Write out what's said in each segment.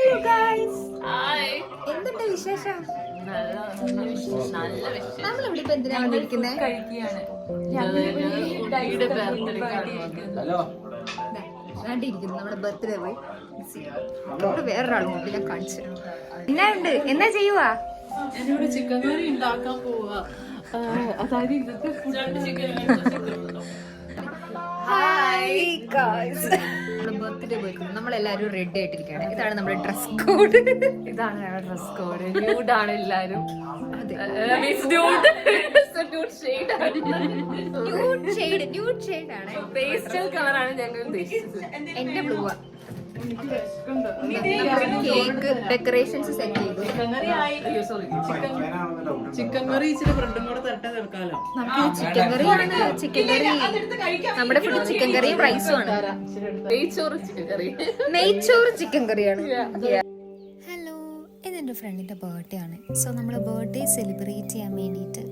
Hello guys, hi. എന്തുണ്ട് വിശേഷം? നമ്മളിവിടെ ഇപ്പൊ എന്തിനാ ഞങ്ങൾ വന്നിരിക്കുന്നത്? കഴിക്കുകയാണ്. കണ്ടിരിക്കുന്നു നമ്മുടെ ബർത്ത്ഡേ പോയി. ഇവിടെ വേറൊരാളും ഉണ്ട്, ഞാൻ കാണിച്ചു. എന്നാ ഉണ്ട്, എന്നാ ചെയ്യുവാ? ഞാനിവിടെ ചിക്കൻ കറി ഉണ്ടാക്കാൻ പോവാ. അതായത് ഇന്നത്തെ ഫുഡ് ചിക്കൻ. ഹായ് ഗൈസ്, നമ്മുടെ ബർത്ത്ഡേ പോയിരിക്കുന്നു. നമ്മളെല്ലാരും റെഡി ആയിട്ടിരിക്കുകയാണ്. ഇതാണ് നമ്മുടെ ഡ്രസ് കോഡ്. ഇതാണ് ഞങ്ങളുടെ ഡ്രസ് കോഡ്. ന്യൂഡാണ് എല്ലാരും. അതെ, ന്യൂഡ് ഷെയ്ഡ് ആണ്. പേസ്റ്റൽ കളറാണ് ഞങ്ങൾ ഉദ്ദേശിച്ചത്. എന്റെ ബ്ലൂവാ. കേക്ക് ഡെക്കറേഷൻസ് സെറ്റ് ചെയ്തു. ചിക്കൻ കറി ഇച്ചിരി ബ്രെഡും കൂടെ തട്ട തീർക്കാലോ. നമുക്ക് ചിക്കൻ കറിയാണ്. ചിക്കൻ കറി നമ്മുടെ ഫുഡ് ചിക്കൻ കറിയും റൈസും ആണ്. നെയ്ച്ചോറ് ചിക്കൻ കറി. നെയ്ച്ചോറ് ചിക്കൻ കറിയാണ്. ഹലോ, ഇതെൻ്റെ ഫ്രണ്ടിൻ്റെ ബർത്ത്ഡേ ആണ്. സോ നമ്മൾ ബർത്ത്ഡേ സെലിബ്രേറ്റ് ചെയ്യാൻ വേണ്ടിയിട്ട്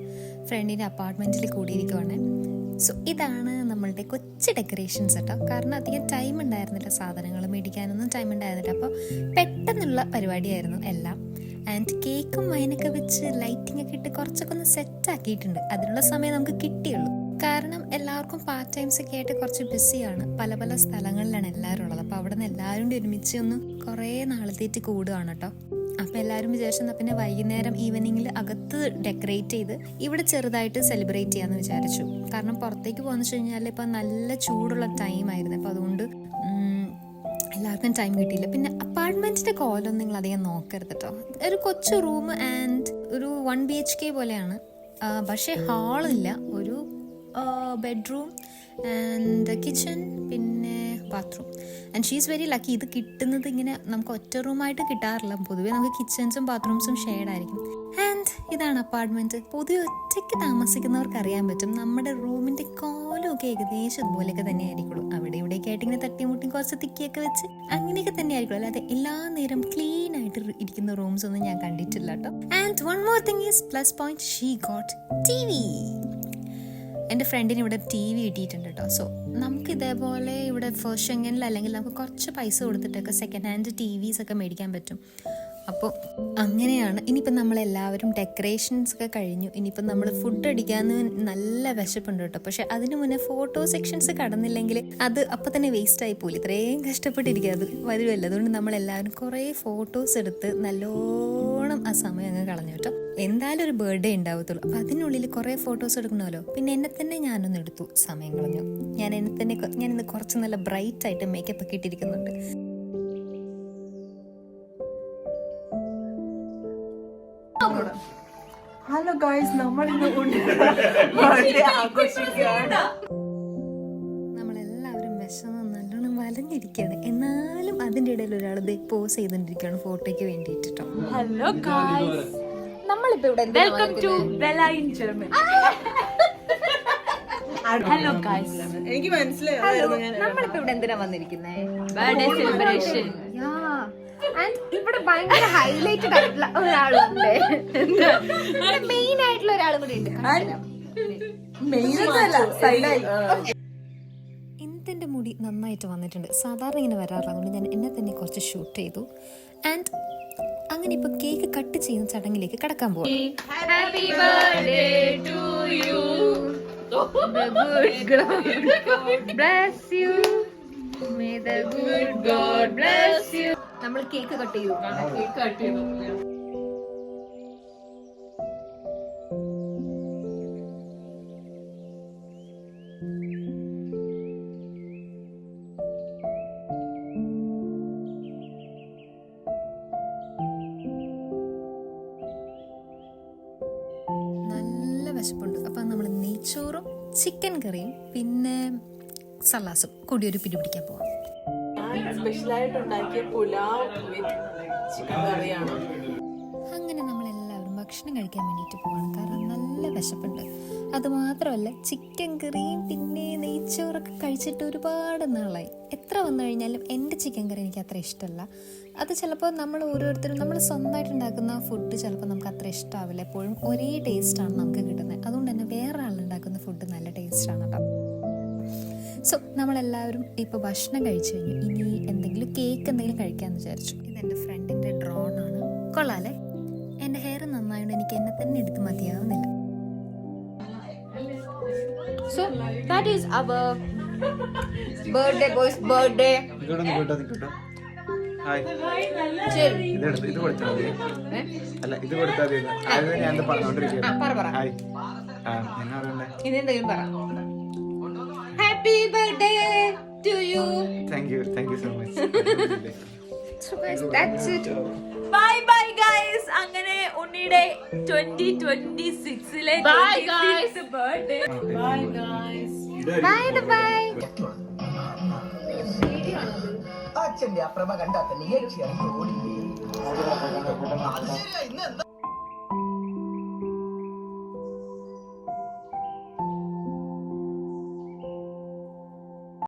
ഫ്രണ്ടിൻ്റെ അപ്പാർട്ട്മെൻറ്റിൽ കൂടിയിരിക്കുവാണ്. സോ ഇതാണ് നമ്മളുടെ കൊച്ചു ഡെക്കറേഷൻസ് കേട്ടോ. കാരണം അധികം ടൈം ഉണ്ടായിരുന്നില്ല, സാധനങ്ങൾ മേടിക്കാനൊന്നും ടൈം ഉണ്ടായിരുന്നില്ല. അപ്പോൾ പെട്ടെന്നുള്ള പരിപാടിയായിരുന്നു എല്ലാം. ആൻഡ് കേക്കും വൈനൊക്കെ വെച്ച് ലൈറ്റിംഗ് ഒക്കെ ഇട്ട് കുറച്ചൊക്കെ ഒന്ന് സെറ്റ് ആക്കിയിട്ടുണ്ട്. അതിനുള്ള സമയം നമുക്ക് കിട്ടിയുള്ളൂ. കാരണം എല്ലാവർക്കും പാർട്ട് ടൈംസ് ഒക്കെ ആയിട്ട് കുറച്ച് ബിസിയാണ്. പല പല സ്ഥലങ്ങളിലാണ് എല്ലാവരും ഉള്ളത്. അപ്പോൾ അവിടെ നിന്ന് എല്ലാവരും കൂടി ഒരുമിച്ച് ഒന്ന് കുറേ നാളത്തേക്ക് കൂടുകയാണ് കേട്ടോ. അപ്പോൾ എല്ലാവരും വിചാരിച്ചെന്നാൽ പിന്നെ വൈകുന്നേരം ഈവനിങ്ങിൽ അകത്ത് ഡെക്കറേറ്റ് ചെയ്ത് ഇവിടെ ചെറുതായിട്ട് സെലിബ്രേറ്റ് ചെയ്യാമെന്ന് വിചാരിച്ചു. കാരണം പുറത്തേക്ക് പോകുന്ന വെച്ച് കഴിഞ്ഞാൽ ഇപ്പം നല്ല ചൂടുള്ള ടൈമായിരുന്നു. അപ്പോൾ അതുകൊണ്ട് എല്ലാവർക്കും ടൈം കിട്ടിയില്ല. പിന്നെ അപ്പാർട്ട്മെൻറ്റിൻ്റെ കോലൊന്നും നിങ്ങൾ അധികം നോക്കരുത് കേട്ടോ. ഒരു കൊച്ചു റൂം ആൻഡ് ഒരു 1 BHK പോലെയാണ്. പക്ഷേ ഹാളില്ല. ഒരു ബെഡ്റൂം ആൻഡ് കിച്ചൺ പിന്നെ bathroom. And she is very lucky. ഇത് കിട്ടുന്നത് ഇങ്ങനെ നമുക്ക് ഒറ്റ റൂമായിട്ട് കിട്ടാറില്ല. പൊതുവേ നമുക്ക് കിച്ചൺസും ബാത്റൂംസും ഷെയർഡ് ആയിരിക്കും. ആൻഡ് ഇതാണ് അപ്പാർട്ട്മെൻറ്റ്. പൊതുവെ ഒറ്റയ്ക്ക് താമസിക്കുന്നവർക്ക് അറിയാൻ പറ്റും നമ്മുടെ റൂമിൻ്റെ കോലമൊക്കെ ഏകദേശം അതുപോലെയൊക്കെ തന്നെ ആയിരിക്കുള്ളൂ. അവിടെ ഇവിടെയൊക്കെ ആയിട്ട് ഇങ്ങനെ തട്ടിമുട്ടി കുറച്ച് തിക്കിയൊക്കെ വെച്ച് അങ്ങനെയൊക്കെ തന്നെ ആയിരിക്കുള്ളൂ. അല്ലാതെ എല്ലാ നേരം ക്ലീൻ ആയിട്ട് ഇരിക്കുന്ന റൂംസ് ഒന്നും ഞാൻ കണ്ടിട്ടില്ല കേട്ടോ. And one more thing is plus point, she got TV. എൻ്റെ ഫ്രണ്ടിന് ഇവിടെ TV കിട്ടിയിട്ടുണ്ട് കേട്ടോ. സോ നമുക്ക് ഇതേപോലെ ഇവിടെ ഫസ്റ്റ് സെക്കൻഡിൽ അല്ലെങ്കിൽ നമുക്ക് കുറച്ച് പൈസ കൊടുത്തിട്ടൊക്കെ സെക്കൻഡ് ഹാൻഡ് TVs ഒക്കെ മേടിക്കാൻ പറ്റും. അപ്പോൾ അങ്ങനെയാണ്. ഇനിയിപ്പം നമ്മളെല്ലാവരും ഡെക്കറേഷൻസ് ഒക്കെ കഴിഞ്ഞു. ഇനിയിപ്പം നമ്മൾ ഫുഡ് അടിക്കാമെന്ന് നല്ല വിശപ്പുണ്ട് കേട്ടോ. പക്ഷെ അതിന് മുന്നേ ഫോട്ടോ സെക്ഷൻസ് കടന്നില്ലെങ്കിൽ അത് അപ്പം തന്നെ വേസ്റ്റായി പോയില്ല. ഇത്രയും കഷ്ടപ്പെട്ടിരിക്കുക, അത് വരുമല്ലോ. അതുകൊണ്ട് നമ്മളെല്ലാവരും കുറേ ഫോട്ടോസ് എടുത്ത് നല്ലോണം ആ സമയം അങ്ങ് കളഞ്ഞു കേട്ടോ. എന്തായാലും ഒരു ബർത്ത്ഡേ ഉണ്ടാവത്തുള്ളൂ. അപ്പം അതിനുള്ളിൽ കുറേ ഫോട്ടോസ് എടുക്കണമല്ലോ. പിന്നെ എന്നെ തന്നെ ഞാനൊന്ന് എടുത്തു, സമയം കളഞ്ഞു. ഞാനിന്ന് കുറച്ച് നല്ല ബ്രൈറ്റ് ആയിട്ട് മേക്കപ്പ് ഒക്കെ ഇട്ടിരിക്കുന്നുണ്ട്. ഹലോ ഗൈസ്, നമ്മൾ ഇന്ന് ബർത്ത്ഡേ ആഘോഷിക്കുകയാണ്. നമ്മളെല്ലാവരും വിശന്ന് നല്ലോണം വലഞ്ഞിരിക്കുകയാണ്. എന്നാലും അതിൻ്റെ ഇടയിൽ ഒരാൾ പോസ് ചെയ്തുകൊണ്ടിരിക്കുകയാണ് ഫോട്ടോയ്ക്ക് വേണ്ടിയിട്ട് കേട്ടോ. ഹലോ ഗൈസ്, നമ്മളിപ്പോ ഇവിടെ welcome to Bella in Germany. Hello guys, എനിക്ക് മനസ്സിലായി നമ്മളിപ്പോ ഇവിടെ എന്തിനാ വന്നിരിക്കുന്നേ? Birthday celebration. ഇവിടെ ഭയങ്കര ഹൈലൈറ്റഡ് ആയിട്ടുള്ള ഒരാളുണ്ട്. മെയിൻ ആയിട്ടുള്ള ഒരാളും കൂടി ഉണ്ട്. ഇന്നത്തെ മുടി നന്നായിട്ട് വന്നിട്ടുണ്ട്. സാധാരണ ഇങ്ങനെ വരാറില്ല. അതുകൊണ്ട് ഞാൻ എന്നെ തന്നെ കുറച്ച് ഷൂട്ട് ചെയ്തു. ആൻഡ് അങ്ങനെ ഇപ്പൊ കേക്ക് കട്ട് ചെയ്യുന്ന ചടങ്ങിലേക്ക് കടക്കാൻ പോവാം. Happy birthday to you. The good God bless you. May the good God bless you. നമ്മൾ കേക്ക് കട്ട് ചെയ്തു. കേക്ക് കട്ട് ചെയ്തു. നല്ല വിശപ്പുണ്ട്. അപ്പം നമ്മൾ നെയ്ച്ചോറും ചിക്കൻ കറിയും പിന്നെ സലാസും കൂടി ഒരു പിടിപിടിക്കാൻ പോവാം. സ്പെഷ്യലായിട്ട് ഉണ്ടാക്കിയ പുലാവ് വിത്ത് ചിക്കൻ കറിയാണ്. അങ്ങനെ നമ്മളെല്ലാവരും ഭക്ഷണം കഴിക്കാൻ വേണ്ടിയിട്ട് പോവാണ്. കാരണം നല്ല വിശപ്പുണ്ട്. അതുമാത്രമല്ല ചിക്കൻ കറിയും പിന്നെ നെയ്ച്ചോറൊക്കെ കഴിച്ചിട്ട് ഒരുപാട് നാളായി. എത്ര വന്നു കഴിഞ്ഞാലും എൻ്റെ ചിക്കൻ കറി എനിക്ക് അത്ര ഇഷ്ടമല്ല. അത് ചിലപ്പോൾ നമ്മൾ ഓരോരുത്തരും നമ്മൾ സ്വന്തമായിട്ട് ഉണ്ടാക്കുന്ന ഫുഡ് ചിലപ്പോൾ നമുക്ക് അത്ര ഇഷ്ടമാവില്ല. എപ്പോഴും ഒരേ ടേസ്റ്റാണ് നമുക്ക് കിട്ടുന്നത്. അതുകൊണ്ട് തന്നെ വേറെ ആളുണ്ടാക്കുന്ന ഫുഡ് നല്ല ടേസ്റ്റാണ് കേട്ടോ. സോ നമ്മളെല്ലാവരും ഇപ്പോൾ ഭക്ഷണം കഴിച്ചു കഴിഞ്ഞു. ഇനി എന്തെങ്കിലും കേക്ക് എന്തെങ്കിലും കഴിക്കാമെന്ന് വിചാരിച്ചു. ഇതെൻ്റെ ഫ്രണ്ടിൻ്റെ ഡ്രോണാണ്. കൊള്ളാല്ലേ? എൻ്റെ ഹെയർ നന്നായതുകൊണ്ട് എനിക്ക് എന്നെ തന്നെ എടുത്ത് മതിയാവുന്നില്ല. So that is our birthday boy's birthday. ഇത് കൊടുത്താൽ മതി. അല്ല ഇത് കൊടുത്താൽ മതി. അത് ഞാൻ പറഞ്ഞോണ്ടിരിക്കുകയാണ്. ഹായ് എന്നാ പറയണ്ടേ? ഇതെന്തെങ്കിലും പറ. Happy birthday to you. Thank you so much. So guys, that's it. Bye bye guys. അങ്ങനെ ഉണ്ണിയുടെ 2026 Bye, guys. Birthday. Bye guys. Bye. അച്ഛന്റെ അപ്രമ കണ്ടാത്ത നീ ഓടി